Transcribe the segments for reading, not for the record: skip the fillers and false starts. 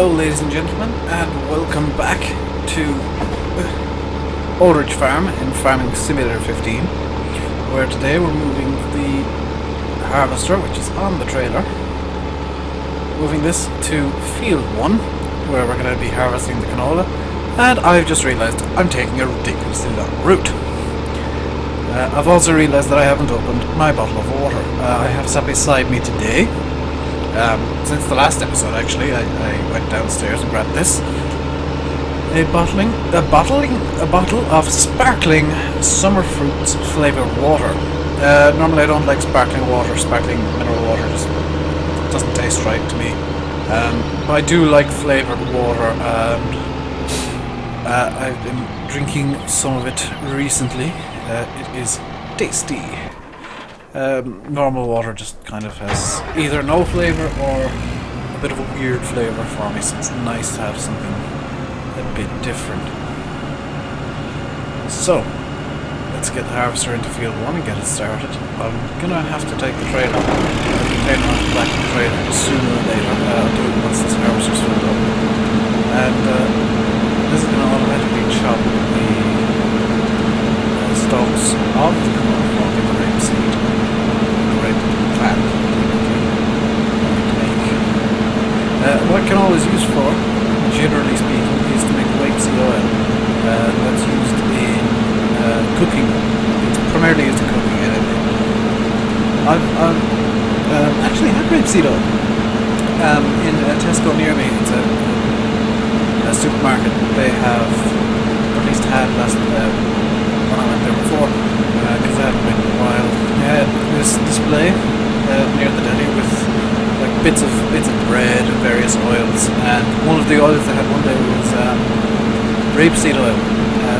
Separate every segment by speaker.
Speaker 1: Hello ladies and gentlemen, and welcome back to Aldridge Farm in Farming Simulator 15, where today we're moving the harvester, which is on the trailer, moving this to Field 1, where we're going to be harvesting the canola, and I've just realised I'm taking a ridiculously long route. I've also realised that I haven't opened my bottle of water. I have sat beside me today. Since the last episode, actually, I went downstairs and grabbed this. A bottle of sparkling summer fruits flavoured water. Normally I don't like sparkling water. Sparkling mineral water just doesn't taste right to me. But I do like flavoured water, and I've been drinking some of it recently. It is tasty. Normal water just kind of has either no flavour or a bit of a weird flavour for me, so it's nice to have something a bit different. So, let's get the harvester into Field 1 and get it started. I'm gonna have to take the trailer, the container off the back of the trailer sooner or later. I'll do it once this harvester's filled up. And this is gonna automatically chop the stalks of the canola for the rapeseed. Plant what canola is used for, generally speaking, is to make rapeseed oil. That's used in cooking. It's primarily used in cooking. I've actually had rapeseed oil in a Tesco near me. It's a supermarket. They have, or at least had last when I went there before, because I haven't been in a while. They had this display near the deli with like bits of bread and various oils, and one of the oils they had one day was rapeseed oil.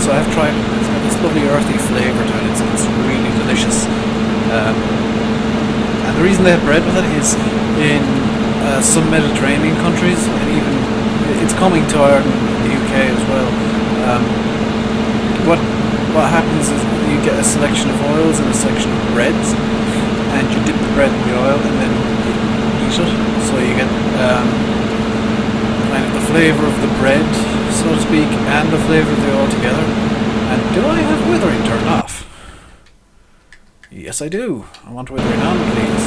Speaker 1: So I've tried it. It's got this lovely earthy flavour to it. It's really delicious. And the reason they have bread with it is in some Mediterranean countries, and even it's coming to Ireland and the UK as well. What happens is you get a selection of oils and a selection of breads, and you dip the bread in the oil and then you eat it. So you get kind of the flavour of the bread, so to speak, and the flavour of the oil together. And do I have withering turned off? Yes, I do. I want withering on, please.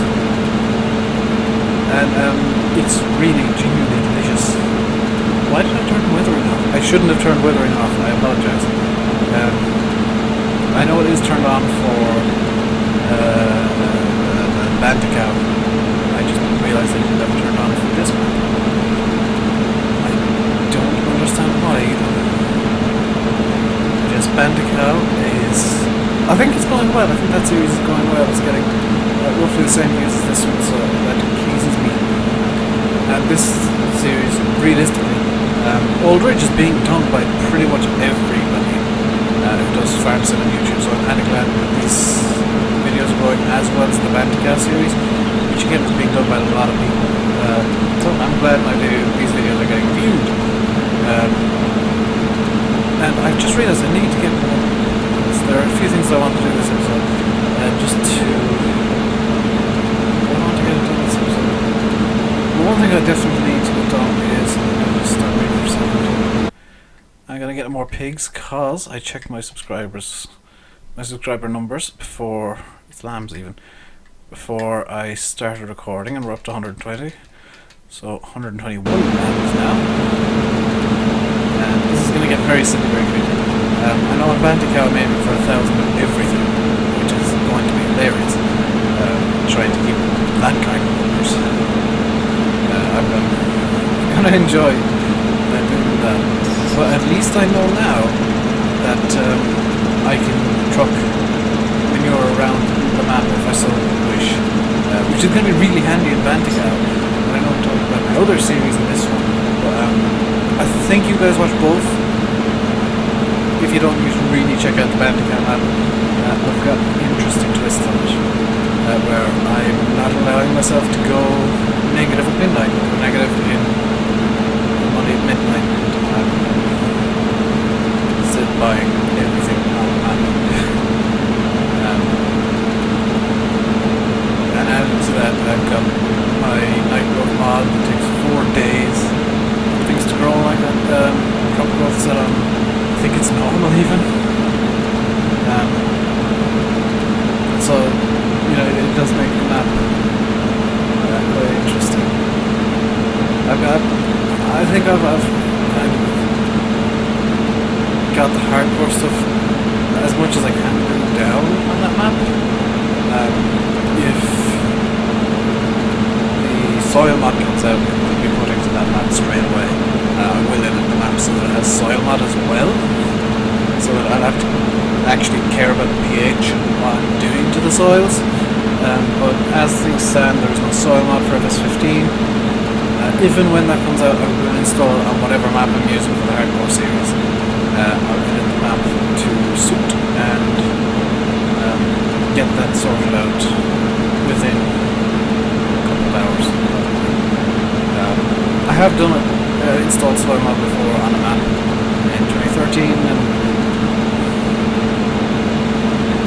Speaker 1: And it's really genuinely delicious. Why did I turn withering off? I shouldn't have turned withering off. I apologise. I know it is turned on for Bandicoot. I just didn't realise that it never turned on for this one. I don't understand why either. Just Bandicoot is... I think it's going well. I think that series is going well. It's getting roughly the same views as this one, so that pleases me. And this series, realistically, Aldridge is being done by pretty much everybody who does farm sim on YouTube, so I'm kind of glad that these videos are going as well as the Bandicoot series, which again is being done by a lot of people. So I'm glad these videos are getting viewed. And I've just realised I need to get more. There are a few things I want to do this episode. I want to get it done this episode. But one thing I definitely need to get done is just start waiting for a second. I'm gonna get more pigs cause I checked my subscriber numbers before, it's lambs even, before I started recording, and we're up to 120. So 121 lambs now. And this is gonna get very silly very quickly. I know on Bandicoot I'm aiming for 1,000 of everything, which is going to be hilarious. Trying to keep that kind of numbers. I'm gonna enjoy doing that. But at least I know now that I can truck manure around the map if I so wish, which is going to be really handy in Bandicoot. And I know I'm talking about my other series in this one, but I think you guys watch both. If you don't, you should really check out the Bandicoot map. I've got an interesting twist on it, where I'm not allowing myself to go negative at midnight, or negative in Monday at midnight. Buying everything on the map. And added to that, I've got my night road mod that takes 4 days. I think much as I can go down on that map. If the soil mod comes out, it will be put into that map straight away. I will edit the map so that it has soil mod as well, so that I'll have to actually care about the pH and what I'm doing to the soils. But as things stand, there is no soil mod for FS15. If and when that comes out, I will install it on whatever map I'm using for the hardcore series. I'll edit the map to suit and get that sorted out within a couple of hours. I have done it, installed soil mod before on a map in 2013, and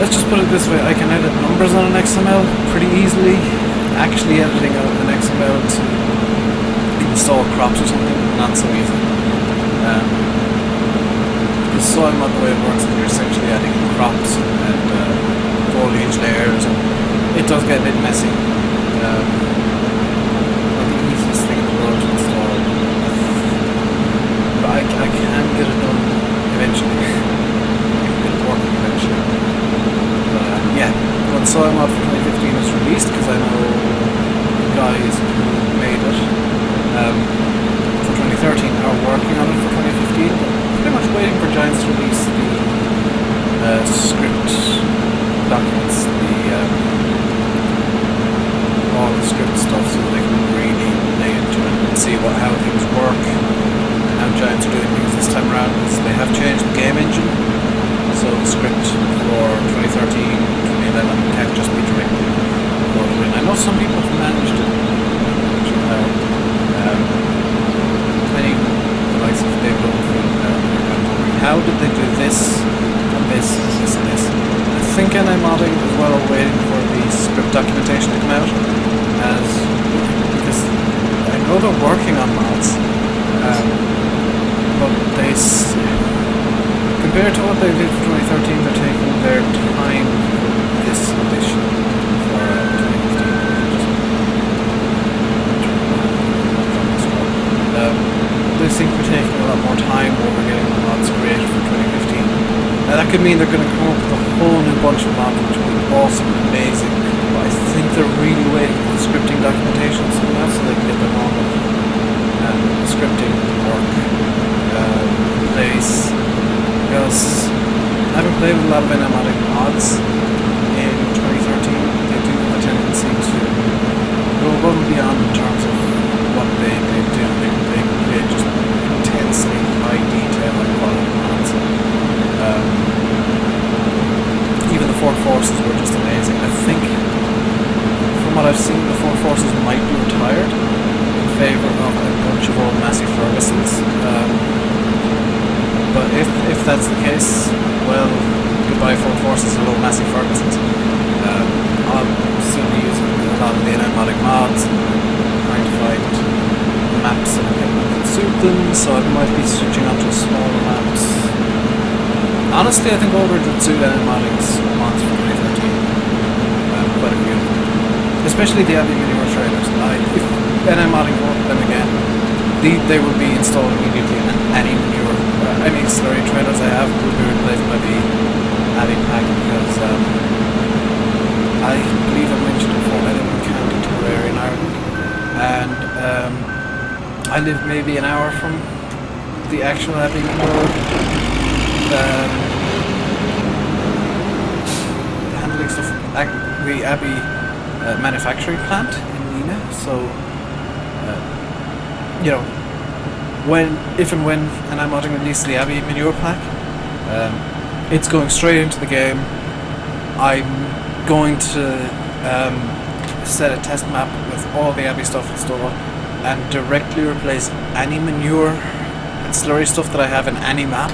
Speaker 1: let's just put it this way, I can edit numbers on an XML pretty easily. Actually editing out an XML to install crops or something, not so easy. The soil mod, the way it works is you're essentially adding crops and foliage layers, and it does get a bit messy. Not the easiest thing in the world to install, but I can get it done eventually. I can get it working eventually. But yeah, when soil mod for 2015 is released, because I know the guys who made it for 2013 are working on it for 2015, but pretty much waiting for Giants to release the script documents, all the script stuff, so that they can really lay into it and see how things work and how Giants are doing things this time around, because they have changed the game engine, so the script for 2013, 2011 can't just be directly loaded in. I know some people have managed it, and even the likes of David Oldfield, how did they do this and this and this and this? I think anti-modding is well waiting for the script documentation to come out, because I know they're working on mods, but compared to what they did for 2013, they're taking their time for this edition for 2015. They seem to be taking a lot more time over getting the mods created for 2015. Now that could mean they're going to come up with a whole new bunch of mods, which will be awesome and amazing, but I think they're really waiting for the scripting documentation so they can get their normal scripting work in place, because having played with a lot of animatic mods in 2013, they do have a tendency to go above and beyond in terms of what they do. They create just intensely high detail and quality mods. Even the Ford Forces were just amazing. I think, from what I've seen, the Ford Forces might be retired in favour of a bunch of old Massey Fergusons. But if that's the case, well, goodbye Ford Forces, hello Massey Fergusons. I'll still be using a lot of the animatic mods, trying to find maps and equipment that suit them, so I might be switching on to smaller maps. Honestly, I think Aldridge would suit animatics mods for 2013. Quite a few. Especially the Abbey Manure trailers. If animatic worked them again, they would be installed immediately, and any manure, any slurry trailers I have would be replaced by the Abbey pack, because I believe I mentioned before, I live in County Tipperary in Ireland, and I live maybe an hour from the actual Abbey manure handling stuff, the Abbey manufacturing plant in Nina. So you know, if and when I'm modding release the Abbey manure pack, it's going straight into the game. I'm going to set a test map with all the Abbey stuff installed and directly replace any manure and slurry stuff that I have in any map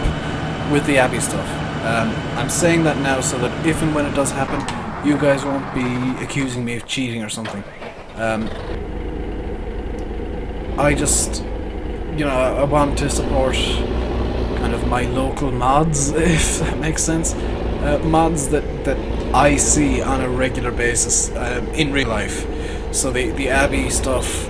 Speaker 1: with the Abbey stuff. I'm saying that now so that if and when it does happen, you guys won't be accusing me of cheating or something. I just, I want to support kind of my local mods, if that makes sense. Mods that I see on a regular basis in real life. So the Abbey stuff,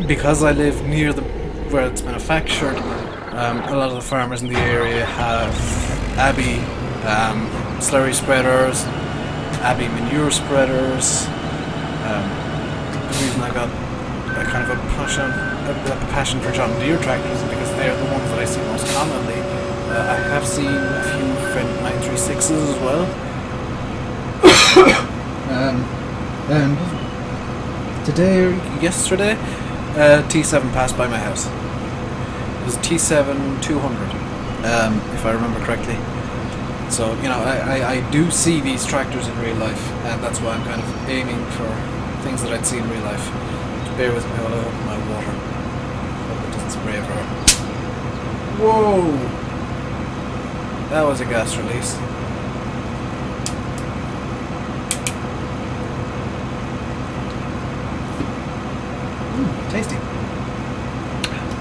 Speaker 1: because I live near where it's manufactured, a lot of the farmers in the area have Abbey slurry spreaders, Abbey manure spreaders. The reason I got a kind of a passion for John Deere tractors is because they're the ones that I see most commonly. I have seen a few Fendt 936s as well. And today or yesterday, T7 passed by my house. It was T7 200, if I remember correctly. So, you know, I do see these tractors in real life, and that's why I'm kind of aiming for things that I'd see in real life. Just bear with me while I open my water. Hope it doesn't spray everywhere. Whoa! That was a gas release. Tasty.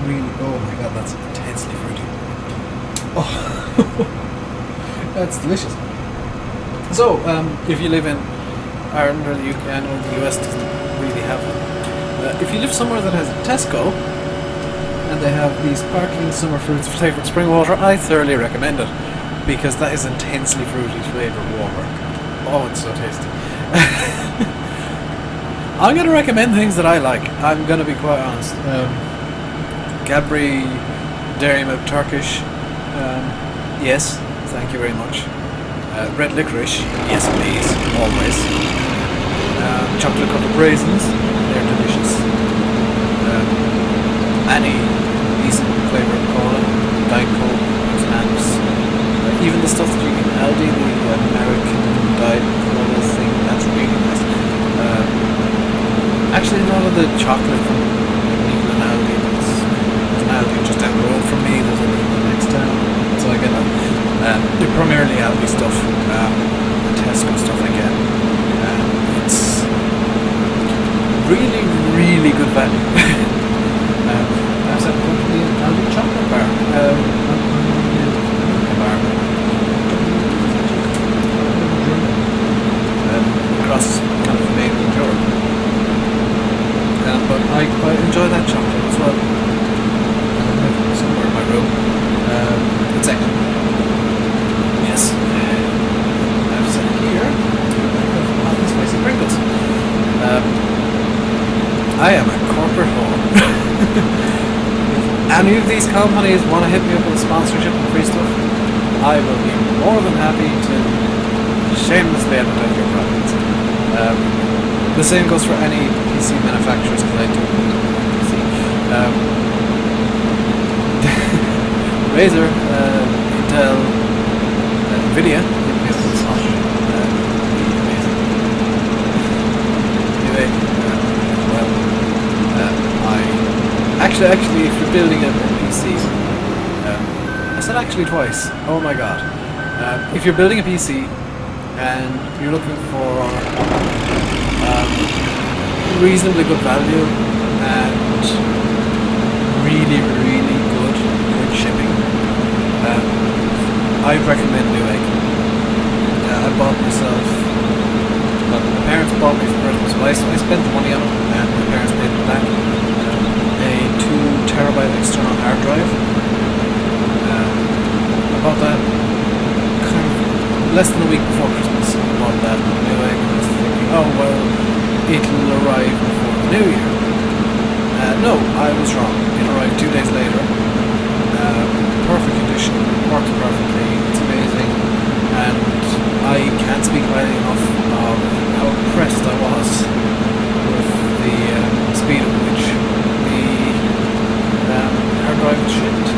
Speaker 1: Really, oh my god, that's intensely fruity. Oh, that's delicious. So, if you live in Ireland or the UK, I know the US doesn't really have them. If you live somewhere that has a Tesco, and they have these sparkling summer fruits flavoured spring water, I thoroughly recommend it, because that is intensely fruity flavoured water. Oh, it's so tasty. I'm going to recommend things that I like. I'm going to be quite honest. Cadbury Dairy Milk Turkish. Yes, thank you very much. Red licorice. Yes, please. Always. Chocolate covered raisins. They're delicious. Any decent flavoured cola. Diet Coke. Snacks. Even the stuff that you get in Aldi, the American Diet Cola thing. That's really nice. Actually, none of the chocolate from Lidl and Aldi. There's an Aldi just down the road from me. There's a Lidl next town, so I get that. They're primarily Aldi stuff, Tesco stuff I get. It's really, really good value. I've said the Aldi chocolate bar. Across kind of mainland Europe. But I quite enjoy that chocolate as well. Somewhere in my room. It's excellent. Yes. I've set here hot and spicy Pringles. I am a corporate whore. If any of these companies want to hit me up with sponsorship and free stuff, I will be more than happy to shamelessly advertise your products. The same goes for any PC manufacturers, because I do PC. Razer, Intel, Nvidia, anyway, well, actually, if you're building a PC, I said actually twice. Oh my god! If you're building a PC and you're looking for reasonably good value and really, really good shipping, I'd recommend Newegg. I bought myself, well, my parents bought me for Christmas, but I spent the money on it and my parents paid it back. A 2 terabyte external hard drive. I bought that kind of less than a week before Christmas. I bought that on Newegg and I was thinking, oh well, it'll arrive before the New Year. No, I was wrong. It arrived 2 days later. Perfect condition, works perfectly, it's amazing, and I can't speak highly enough of how impressed I was with the speed at which the hard drive was shipped.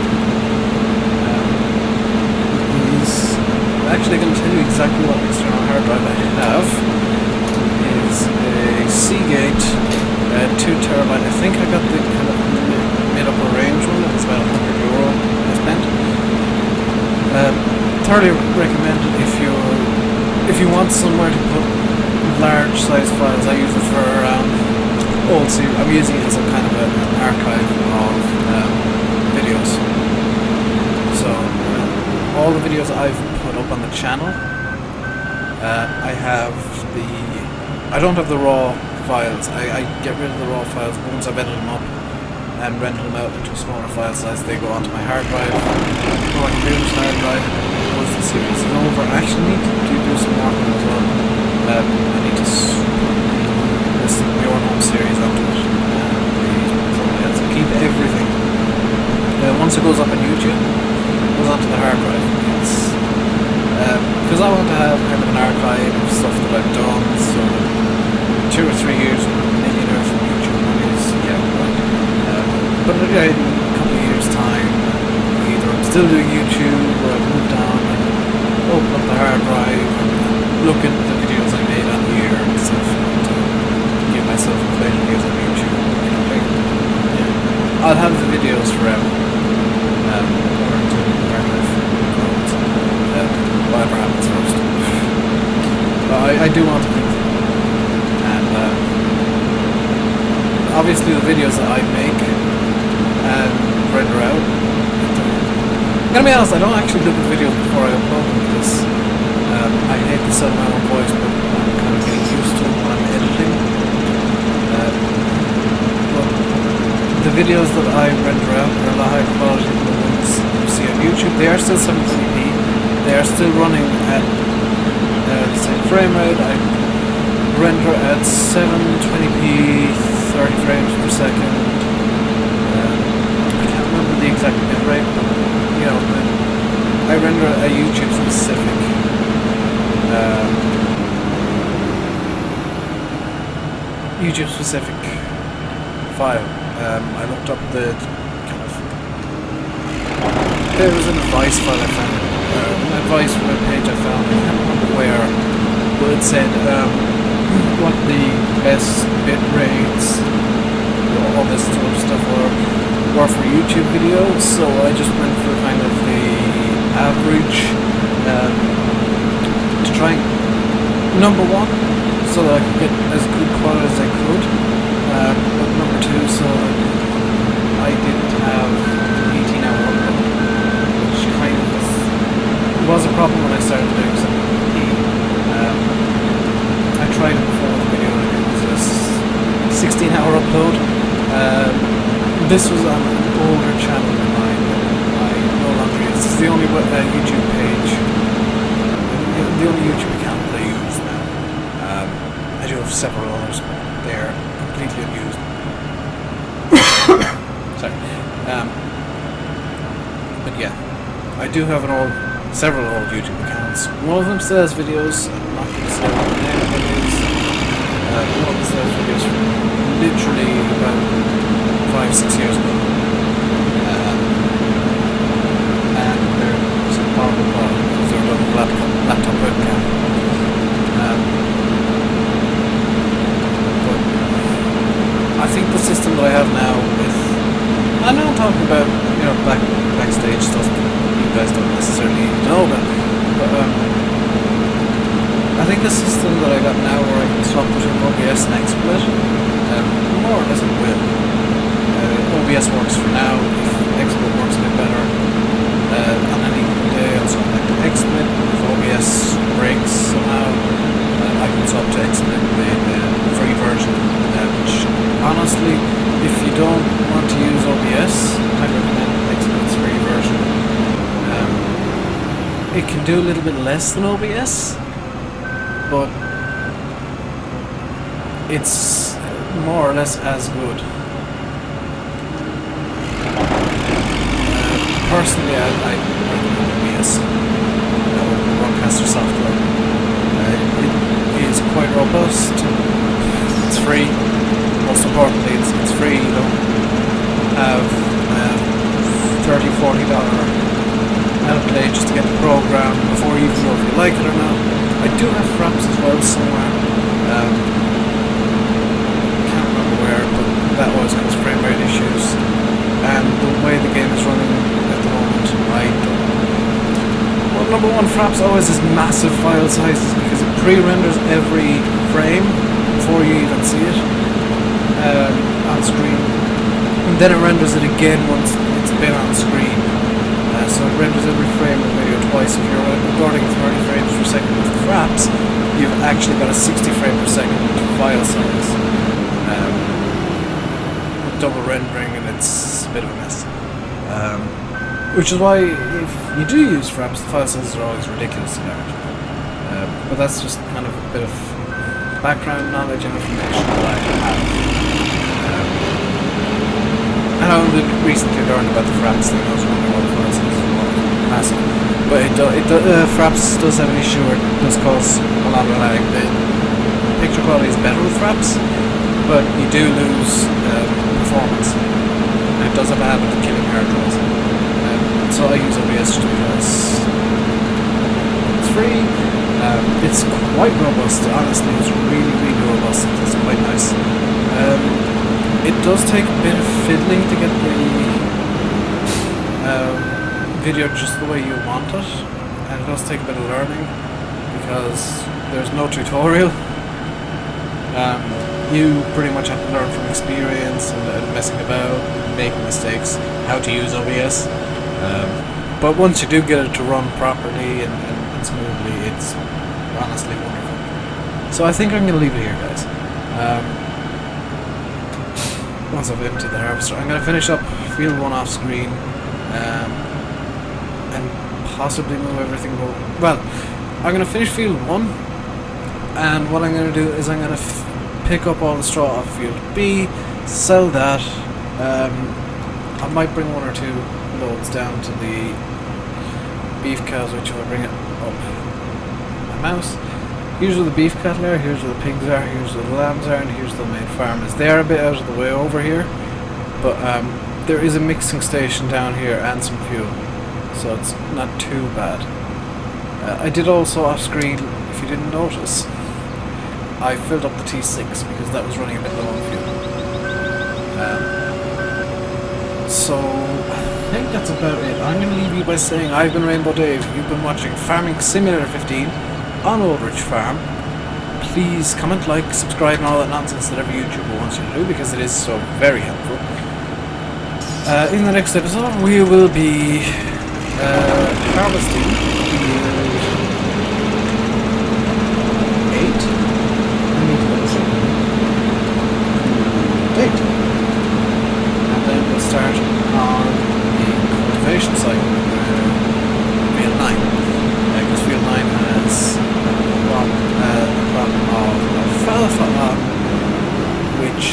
Speaker 1: I'm actually going to tell you exactly what external hard drive I have. A Seagate 2 terabyte. I think I got the kind of mid-upper range one. It was about €100 I spent. Thoroughly recommended if you want somewhere to put large size files. I use it for old series. I'm using it as a kind of an archive of videos. So all the videos I've put up on the channel, I don't have the raw files. I get rid of the raw files once I've edited them up and render them out into a smaller file size. They go onto my hard drive, or my computer's hard drive. It goes to series is over. I actually need to do some more of it as well. I need to this Bjornholm series onto it. So keep everything. Once it goes up on YouTube, it goes onto the hard drive. Because I want to have kind of an archive of stuff that I've done, so 2 or 3 years millionaire from YouTube is, yeah, right. But in a couple of years' time, either I'm still doing YouTube or I've moved on and open up the hard drive and look at the videos I made on here and stuff to give myself a better videos on YouTube. Yeah. I'll have the videos forever. Whatever happens first. But I do want to keep them. And obviously the videos that I make and render out, I'm gonna be honest, I don't actually look at videos before I upload them because I hate the sound of my own voice, but I'm kind of getting used to it when I'm editing. But the videos that I render out are a lot higher quality than the ones you see on YouTube. They are still 720p. They are still running at the same frame rate. I render at 720p, 30 frames per second. I can't remember the exact bit rate, but you know, I render a YouTube specific file. I looked up the kind of. There was an advice file I found. An advice web page I found, I can't remember where, but it said what the best bit rates, all this sort of stuff were for YouTube videos, so I just went for kind of the average to try number one, so that I could get as good quality as I could, but number two, so I didn't have an 18-hour upload, which kind of was a problem when I started doing something. I tried it before with the video and it was a 16-hour upload. This was on an older channel of mine that I no longer use. This is the only YouTube page, the only YouTube account that I use now. I do have several others, but they're completely unused. Sorry. But yeah, I do have several old YouTube accounts. One of them still has videos. I'm not going to say what the name of it is. One of them still has videos from literally about 5-6 years ago. And they're some horrible quality because they're done with laptop webcam. But I think the system that I have now with, I know I'm talking about, you know, backstage stuff you guys don't necessarily know about, but I think the system that I got now where I can swap between OBS and XSplit, more or less it will. OBS works for now. If XSplit works a bit better on any day, I'll swap back to XSplit. If OBS breaks somehow, I can swap to XSplit, the free version, which honestly, if you don't want to use OBS, I recommend XSplit's free version. It can do a little bit less than OBS, but it's more or less as good. Personally, I recommend OBS, broadcaster software. It is quite robust. It's free. Most importantly, it's free. You don't have $30-40 outlay just to get the program before you even know if you like it or not. I do have fraps as well somewhere. Can't remember where, but that always causes frame rate issues. And the way the game is running at the moment, I don't. Well, number one, fraps always has massive file sizes because it pre-renders every frame before you even see it on screen, and then it renders it again once it's been on screen. So it renders every frame of the video twice. If you're recording 30 frames per second with fraps, you've actually got a 60 frame per second file size. With double rendering, and it's a bit of a mess. Which is why, if you do use fraps, the file sizes are always ridiculously large. But that's just kind of a bit of background knowledge and information that I have. And I only recently learned about the fraps thing. I was wondering what the file sizes were massive. But fraps does have an issue where it does cause a lot of lag. The picture quality is better with fraps, but you do lose performance. And it does have a habit of killing hard draws. So I use OBS just because it's free. It's quite robust, honestly. It's really, really robust. It's quite nice. It does take a bit of fiddling to get the video just the way you want it, and it does take a bit of learning because there's no tutorial. You pretty much have to learn from experience and messing about, making mistakes, how to use OBS. But once you do get it to run properly and smoothly, it's honestly wonderful. So I think I'm going to leave it here, guys. Once I've emptied the harvester, I'm going to finish up field 1 off screen, and possibly move everything over. Well, I'm going to finish field 1, and what I'm going to do is I'm going to pick up all the straw off field B, sell that. I might bring 1 or 2 loads down to the beef cows, which will bring it up my mouse. Here's where the beef cattle are, here's where the pigs are, here's where the lambs are, and here's the main farm is. They are a bit out of the way over here, but there is a mixing station down here and some fuel, so it's not too bad. I did also off screen, if you didn't notice, I filled up the T6 because that was running a bit low on fuel. So I think that's about it. I'm going to leave you by saying I've been Rainbow Dave. You've been watching Farming Simulator 15 on Old Ridge Farm. Please comment, like, subscribe, and all that nonsense that every YouTuber wants you to do, because it is so very helpful. In the next episode, we will be harvesting field 8. And then we'll start on the cultivation cycle, field 9. Because field 9 has the problem of alfalfa, which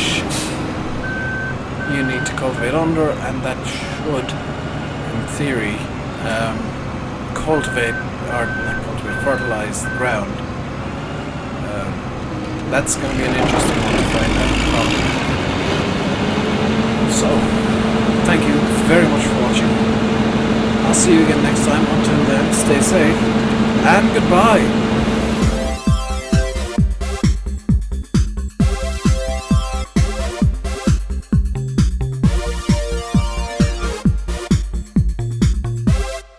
Speaker 1: you need to cultivate under, and that should, in theory, fertilize the ground. That's going to be an interesting one to find out. So, thank you very much for watching. I'll see you again next time. Until then, stay safe, and goodbye!